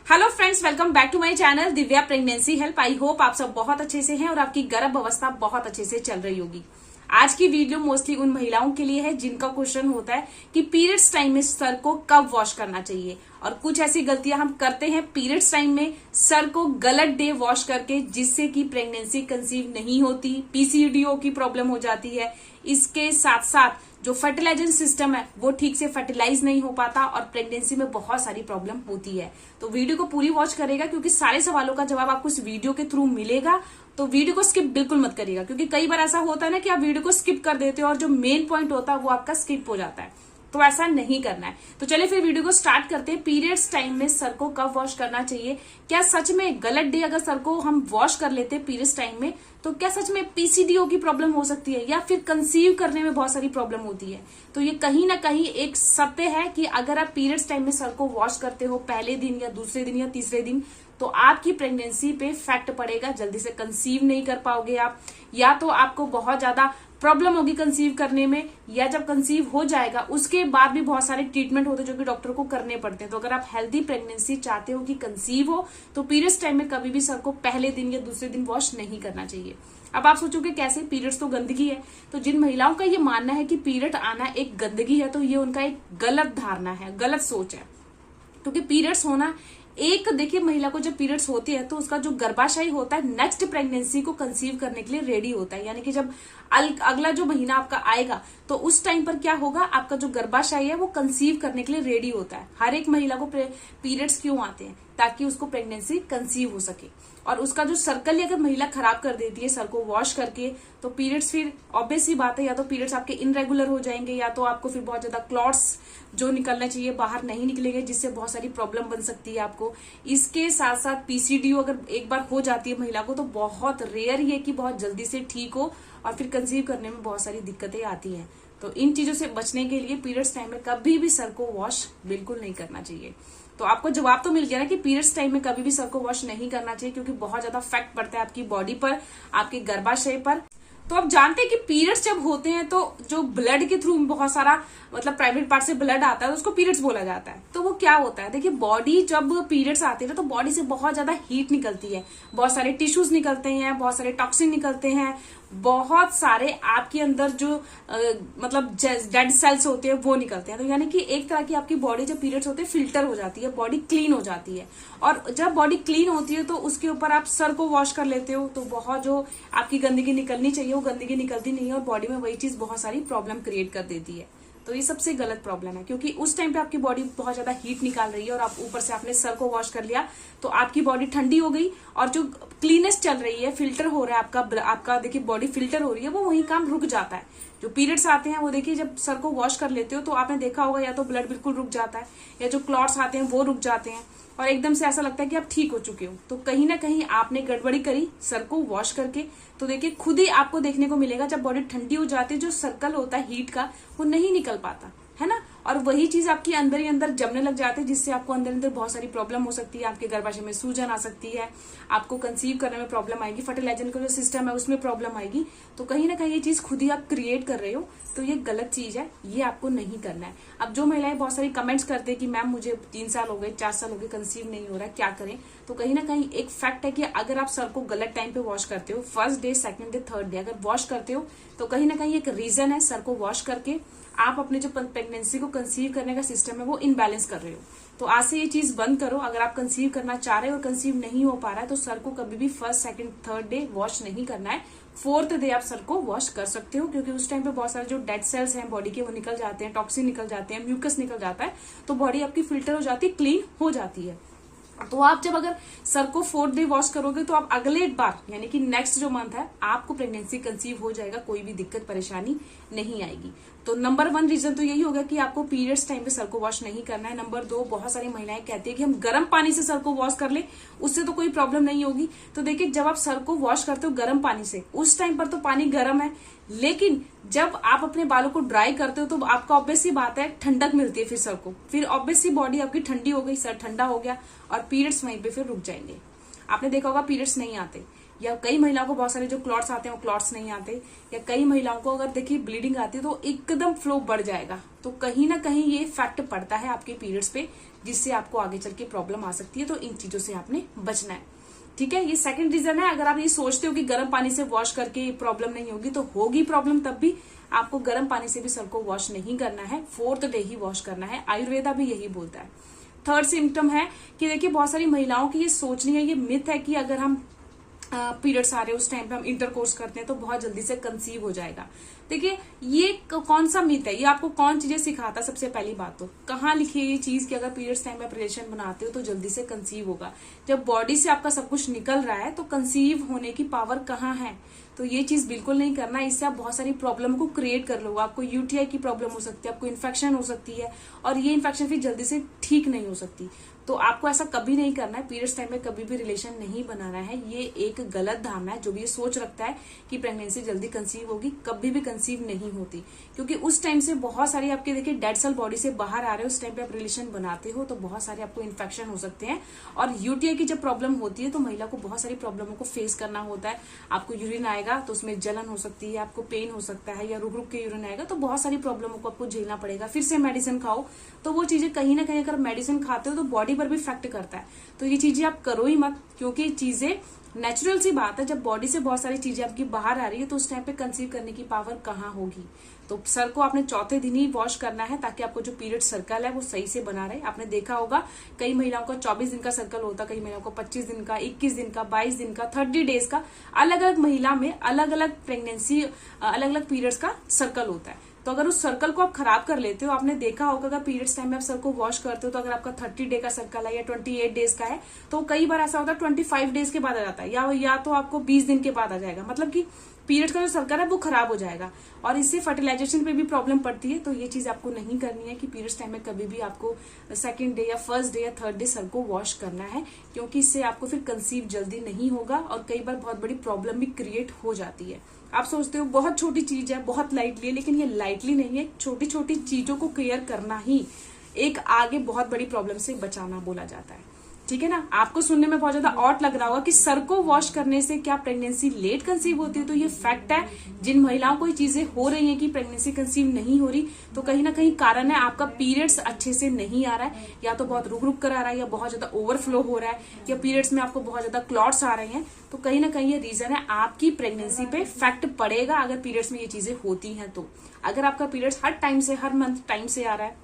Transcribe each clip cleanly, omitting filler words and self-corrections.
Hello friends, welcome back to my channel Divya pregnancy help. I hope आप सब बहुत अच्छे से हैं और आपकी गर्भ अवस्था बहुत अच्छे से चल रही होगी। आज की वीडियो मोस्टली उन महिलाओं के लिए है जिनका क्वेश्चन होता है कि पीरियड्स टाइम में सर को कब वॉश करना चाहिए, और कुछ ऐसी गलतियां हम करते हैं पीरियड्स टाइम में सर को गलत डे वॉश करके, जिससे कि प्रेगनेंसी कंसीव नहीं होती, पीसीओडी की प्रॉब्लम हो जाती है। इसके साथ साथ जो फर्टिलाइजेशन सिस्टम है वो ठीक से फर्टिलाइज नहीं हो पाता और प्रेगनेंसी में बहुत सारी प्रॉब्लम होती है। तो वीडियो को पूरी वॉच करेगा क्योंकि सारे सवालों का जवाब आपको इस वीडियो के थ्रू मिलेगा। तो वीडियो को स्किप बिल्कुल मत करिएगा, क्योंकि कई बार ऐसा होता है ना कि आप वीडियो को स्किप कर देते हो और जो मेन पॉइंट होता है वो आपका स्किप हो जाता है। तो ऐसा नहीं करना है। तो चलिए फिर वीडियो को स्टार्ट करते हैं। पीरियड्स टाइम में सर को कब वॉश करना चाहिए? क्या सच में गलत डे अगर सर को हम वॉश कर लेते हैं पीरियड्स टाइम में, तो क्या सच में पीसीडीओ की प्रॉब्लम हो सकती है, या फिर कंसीव करने में बहुत सारी प्रॉब्लम होती है? तो ये कहीं ना कहीं एक सत्य है कि अगर आप पीरियड्स टाइम में सर को वॉश करते हो पहले दिन या दूसरे दिन या तीसरे दिन, तो आपकी प्रेगनेंसी पे इफेक्ट पड़ेगा, जल्दी से कंसीव नहीं कर पाओगे आप, या तो आपको बहुत ज्यादा प्रॉब्लम होगी कंसीव करने में, या जब कंसीव हो जाएगा उसके बाद भी बहुत सारे ट्रीटमेंट होते हैं जो कि डॉक्टर को करने पड़ते हैं। तो अगर आप हेल्दी प्रेगनेंसी चाहते हो कि कंसीव हो, तो पीरियड्स टाइम में कभी भी सर को पहले दिन या दूसरे दिन वॉश नहीं करना चाहिए। अब आप सोचोगे कैसे, पीरियड्स तो गंदगी है। तो जिन महिलाओं का ये मानना है कि पीरियड आना एक गंदगी है, तो ये उनका एक गलत धारणा है, गलत सोच है। क्योंकि पीरियड्स होना एक, देखिए महिला को जब पीरियड्स होती है तो उसका जो गर्भाशय होता है नेक्स्ट प्रेगनेंसी को कंसीव करने के लिए रेडी होता है। यानी कि जब अगला जो महीना आपका आएगा तो उस टाइम पर क्या होगा, आपका जो गर्भाशय है वो कंसीव करने के लिए रेडी होता है। हर एक महिला को पीरियड्स क्यों आते हैं? ताकि उसको प्रेगनेंसी कंसीव हो सके। और उसका जो सर्कल अगर महिला खराब कर देती है सर को वॉश करके, तो पीरियड्स फिर ऑब्वियस सी बात है, या तो पीरियड्स आपके इनरेगुलर हो जाएंगे, या तो आपको फिर बहुत ज्यादा क्लॉट्स जो निकलने चाहिए बाहर नहीं निकलेंगे, जिससे बहुत सारी प्रॉब्लम बन सकती है आपको। इसके साथ साथ पीसीडीओ अगर एक बार हो जाती है महिला को, तो बहुत रेयर ही है कि बहुत जल्दी से ठीक हो, और फिर कंसीव करने में बहुत सारी दिक्कतें आती हैं। तो इन चीजों से बचने के लिए पीरियड्स टाइम में कभी भी सर को वॉश बिल्कुल नहीं करना चाहिए। तो आपको जवाब तो मिल गया ना कि पीरियड्स टाइम में कभी भी सर को वॉश नहीं करना चाहिए, क्योंकि बहुत ज्यादा इफेक्ट पड़ता है आपकी बॉडी पर, आपके गर्भाशय पर। तो आप जानते हैं कि पीरियड्स जब होते हैं तो जो ब्लड के थ्रू बहुत सारा मतलब प्राइवेट पार्ट से ब्लड आता है, तो उसको पीरियड्स बोला जाता है। तो वो क्या होता है, देखिए बॉडी जब पीरियड्स आते हैं ना तो बॉडी से बहुत ज्यादा हीट निकलती है, बहुत सारे टिश्यूज निकलते हैं, बहुत सारे टॉक्सिन निकलते हैं, बहुत सारे आपके अंदर जो मतलब डेड सेल्स होते हैं वो निकलते हैं। तो यानी कि एक तरह की आपकी बॉडी जब पीरियड्स होते हैं फिल्टर हो जाती है, बॉडी क्लीन हो जाती है। और जब बॉडी क्लीन होती है तो उसके ऊपर आप सर को वॉश कर लेते हो, तो बहुत जो आपकी गंदगी निकलनी चाहिए वो गंदगी निकलती नहीं है, और बॉडी में वही चीज बहुत सारी प्रॉब्लम क्रिएट कर देती है। तो ये सबसे गलत प्रॉब्लम है, क्योंकि उस टाइम पे आपकी बॉडी बहुत ज्यादा हीट निकाल रही है और आप ऊपर से आपने सर को वॉश कर लिया, तो आपकी बॉडी ठंडी हो गई, और जो क्लीनेस चल रही है, फिल्टर हो रहा है आपका देखिए बॉडी फिल्टर हो रही है, वो वही काम रुक जाता है। जो पीरियड्स आते हैं वो देखिए जब सर को वॉश कर लेते हो तो आपने देखा होगा, या तो ब्लड बिल्कुल रुक जाता है, या जो क्लॉट्स आते हैं वो रुक जाते हैं, और एकदम से ऐसा लगता है कि आप ठीक हो चुके हो। तो कहीं ना कहीं आपने गड़बड़ी करी सर को वॉश करके। तो देखिए खुद ही आपको देखने को मिलेगा, जब बॉडी ठंडी हो जाती है जो सर्कल होता है हीट का वो नहीं निकल पाता है ना, और वही चीज आपकी अंदर ही अंदर जमने लग जाती है, जिससे आपको अंदर अंदर बहुत सारी प्रॉब्लम हो सकती है। आपके गर्भाशय में सूजन आ सकती है, आपको कंसीव करने में प्रॉब्लम आएगी, फर्टिलाइजेशन का जो सिस्टम है उसमें प्रॉब्लम आएगी। तो कहीं ना कहीं ये चीज खुद ही आप क्रिएट कर रहे हो, तो ये गलत चीज है, ये आपको नहीं करना है। अब जो महिलाएं बहुत सारी कमेंट्स करते हैं कि मैम मुझे 3 साल हो गए, 4 साल हो गए, कंसीव नहीं हो रहा, क्या करें? तो कहीं ना कहीं एक फैक्ट है कि अगर आप सर को गलत टाइम पे वॉश करते हो, first day, second day, third day अगर वॉश करते हो, तो कहीं ना कहीं एक रीजन है, सर को वॉश करके आप अपने जो प्रेगनेंसी को कंसीव करने का सिस्टम है वो इनबैलेंस कर रहे हो। तो आज से ये चीज बंद करो। अगर आप कंसीव करना चाह रहे हो और कंसीव नहीं हो पा रहा है, तो सर को कभी भी first, second, third day wash नहीं करना है। फोर्थ डे आप सर को वॉश कर सकते हो, क्योंकि उस टाइम पे बहुत सारे जो डेड सेल्स हैं बॉडी के वो निकल जाते हैं, टॉक्सिन निकल जाते हैं, म्यूकस निकल जाता है, तो बॉडी आपकी फिल्टर हो जाती है, क्लीन हो जाती है। तो आप जब अगर सर को 4th डे वॉश करोगे तो आप अगले बार यानी कि नेक्स्ट जो मंथ है आपको प्रेगनेंसी कंसीव हो जाएगा, कोई भी दिक्कत परेशानी नहीं आएगी। तो नंबर 1 रीजन तो यही होगा कि आपको पीरियड्स टाइम पे सर को वॉश नहीं करना है। नंबर 2, बहुत सारी महिलाएं कहती है कि हम गर्म पानी से सर को वॉश कर ले, उससे तो कोई प्रॉब्लम नहीं होगी। तो देखिए जब आप सर को वॉश करते हो गर्म पानी से, उस टाइम पर तो पानी गर्म है, लेकिन जब आप अपने बालों को ड्राई करते हो तो आपका ऑब्वियस सी बात है ठंडक मिलती है फिर सर को, फिर ऑब्वियस सी बॉडी आपकी ठंडी हो गई, सर ठंडा हो गया, और पीरियड्स वहीं पे फिर रुक जाएंगे। आपने देखा होगा पीरियड्स नहीं आते, या कई महिलाओं को बहुत सारे जो क्लॉट्स आते हैं वो क्लॉट्स नहीं आते, या कई महिलाओं को अगर देखिए ब्लीडिंग आती है तो एकदम फ्लो बढ़ जाएगा। तो कहीं ना कहीं ये इफेक्ट पड़ता है आपके पीरियड्स पे, जिससे आपको आगे चल के प्रॉब्लम आ सकती है। तो इन चीजों से आपने बचना है, ठीक है। ये सेकंड रीजन है। अगर आप ये सोचते हो कि गर्म पानी से वॉश करके प्रॉब्लम नहीं होगी, तो होगी प्रॉब्लम तब भी। आपको गर्म पानी से भी सर को वॉश नहीं करना है, 4th डे ही वॉश करना है। आयुर्वेदा भी यही बोलता है। थर्ड सिम्टम है कि देखिए बहुत सारी महिलाओं की ये सोचनी है, ये मिथ है कि अगर हम पीरियड्स आ रहे हैं उस टाइम पे हम इंटरकोर्स करते हैं तो बहुत जल्दी से कंसीव हो जाएगा। देखिए ये कौन सा मिथ है, ये आपको कौन चीजें सिखाता है? सबसे पहली बात तो कहाँ लिखी है ये चीज कि अगर पीरियड्स टाइम में आप रिलेशन बनाते हो तो जल्दी से कंसीव होगा? जब बॉडी से आपका सब कुछ निकल रहा है तो कंसीव होने की पावर कहाँ है? तो ये चीज बिल्कुल नहीं करना। इससे आप बहुत सारी प्रॉब्लम को क्रिएट कर लोगे। आपको यूटीआई की प्रॉब्लम हो सकती है, आपको इन्फेक्शन हो सकती है, और ये इन्फेक्शन फिर जल्दी से ठीक नहीं हो सकती। तो आपको ऐसा कभी नहीं करना है। पीरियड्स टाइम में कभी भी रिलेशन नहीं बनाना है। ये एक गलत धारणा है। जो भी ये सोच रखता है कि प्रेगनेंसी जल्दी कंसीव होगी, कभी भी कंसीव नहीं होती, क्योंकि उस टाइम से बहुत सारी आपके देखिए डेड सेल बॉडी से बाहर आ रहे हो। उस टाइम पे आप रिलेशन बनाते हो तो बहुत सारे आपको इन्फेक्शन हो सकते हैं। और यूटीआई की जब प्रॉब्लम होती है तो महिला को बहुत सारी प्रॉब्लमों को फेस करना होता है। आपको यूरिन आएगा तो उसमें जलन हो सकती है, आपको पेन हो सकता है, या रुक रुक के यूरिन आएगा, तो बहुत सारी प्रॉब्लमों को आपको झेलना पड़ेगा। फिर से मेडिसिन खाओ, तो वो चीजें कहीं ना कहीं अगर मेडिसिन खाते हो तो बॉडी पर भी इफेक्ट करता है। तो ये चीजें आप करो ही मत, क्योंकि चीजें नेचुरल सी बात है। जब बॉडी से बहुत सारी चीजें आपकी बाहर आ रही है तो उस टाइम पे कंसीव करने की पावर कहाँ होगी? तो सर को आपने 4थे दिन ही वॉश करना है, ताकि आपको जो पीरियड सर्कल है वो सही से बना रहे। आपने देखा होगा कई महिलाओं का 24 दिन का सर्कल होता है, कई महिलाओं को 25 दिन का, 21 दिन का, 22 दिन का, 30 डेज का। अलग अलग महिला में अलग अलग प्रेगनेंसी, अलग अलग पीरियड्स का सर्कल होता है। तो अगर उस सर्कल को आप खराब कर लेते हो, आपने देखा होगा अगर पीरियड्स टाइम में आप सर को वॉश करते हो, तो अगर आपका 30 डे का सर्कल है या 28 डेज का है, तो कई बार ऐसा होता है 25 डेज के बाद आ जाता है, या तो आपको 20 दिन के बाद आ जाएगा। मतलब कि पीरियड्स का जो सर्कल है वो खराब हो जाएगा, और इससे फर्टिलाइजेशन पे भी प्रॉब्लम पड़ती है। तो ये चीज आपको नहीं करनी है कि पीरियड्स टाइम में कभी भी आपको 2nd डे या 1st डे या 3rd डे सर को वॉश करना है, क्योंकि इससे आपको फिर कंसीव जल्दी नहीं होगा, और कई बार बहुत बड़ी प्रॉब्लम भी क्रिएट हो जाती है। आप सोचते हो बहुत छोटी चीज है, बहुत लाइटली है, लेकिन ये लाइटली नहीं है। छोटी छोटी चीजों को केयर करना ही एक आगे बहुत बड़ी प्रॉब्लम से बचाना बोला जाता है, ठीक है ना। आपको सुनने में बहुत ज्यादा ऑड लग रहा होगा कि सर को वॉश करने से क्या प्रेगनेंसी लेट कंसीव होती है? तो ये फैक्ट है। जिन महिलाओं को ये चीजें हो रही हैं कि प्रेगनेंसी कंसीव नहीं हो रही, तो कहीं ना कहीं कारण है आपका पीरियड्स अच्छे से नहीं आ रहा है, या तो बहुत रुक रुक कर आ रहा है, या बहुत ज्यादा ओवरफ्लो हो रहा है, या पीरियड्स में आपको बहुत ज्यादा क्लॉट्स आ रहे हैं। तो कहीं ना कहीं ये रीजन है। आपकी प्रेगनेंसी पे फैक्ट पड़ेगा अगर पीरियड्स में ये चीजें होती हैं। तो अगर आपका पीरियड्स हर टाइम से, हर मंथ टाइम से आ रहा है,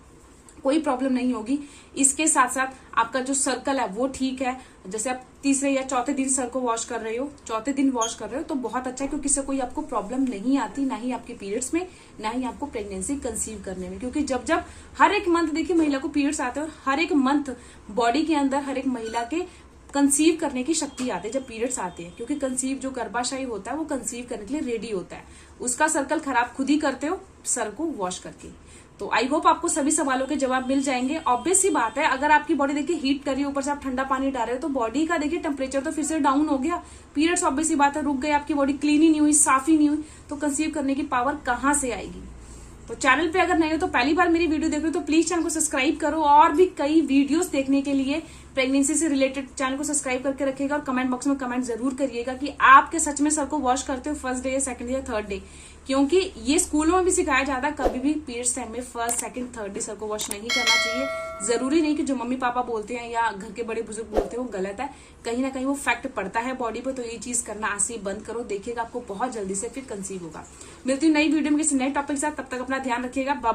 कोई प्रॉब्लम नहीं होगी। इसके साथ साथ आपका जो सर्कल है वो ठीक है। जैसे आप 3रे या 4थे दिन सर को वॉश कर रहे हो, 4थे दिन वॉश कर रहे हो, तो बहुत अच्छा है, क्योंकि इससे कोई आपको प्रॉब्लम नहीं आती, ना ही आपके पीरियड्स में, ना ही आपको प्रेगनेंसी कंसीव करने में। क्योंकि जब जब हर एक मंथ देखिए महिला को पीरियड्स आते हैं, और हर एक मंथ बॉडी के अंदर हर एक महिला के कंसीव करने की शक्ति आती है जब पीरियड्स आते हैं, क्योंकि कंसीव जो गर्भाशय होता है वो कंसीव करने के लिए रेडी होता है। उसका सर्कल खराब खुद ही करते हो सर को वॉश करके। तो आई होप आपको सभी सवालों के जवाब मिल जाएंगे। ऑब्वियस सी बात है, अगर आपकी बॉडी देखिए हीट कर रही है, ऊपर से आप ठंडा पानी डाल रहे हो, तो बॉडी का देखिए टेम्परेचर तो फिर से डाउन हो गया। पीरियड्स ऑब्वियस सी बात है रुक गए, आपकी बॉडी क्लीन ही नहीं हुई, साफ ही नहीं हुई, तो कंसीव करने की पावर कहाँ से आएगी? तो चैनल पे अगर नए हो तो पहली बार मेरी वीडियो देख रहे हो तो प्लीज चैनल को सब्सक्राइब करो, और भी कई वीडियोस देखने के लिए प्रेगनेंसी से रिलेटेड चैनल को सब्सक्राइब करके रखिएगा। और कमेंट बॉक्स में कमेंट जरूर करिएगा कि आपके सच में सर को वॉश करते हो 1st डे या 2nd डे या 3rd डे, क्योंकि ये स्कूलों में भी सिखाया जाता है कभी भी पीरियड्स टाइम में 1st, 2nd, 3rd day sir को वॉश नहीं करना चाहिए। जरूरी नहीं कि जो मम्मी पापा बोलते हैं या घर के बड़े बुजुर्ग बोलते हैं वो गलत है, कहीं ना कहीं वो फैक्ट पड़ता है बॉडी पे। तो ये चीज करना आज से बंद करो, देखिएगा आपको बहुत जल्दी से फिर कंसीव होगा। मिलती हूँ नई वीडियो में किसी नए टॉपिक के साथ, तब तक अपना ध्यान रखिएगा। बाय।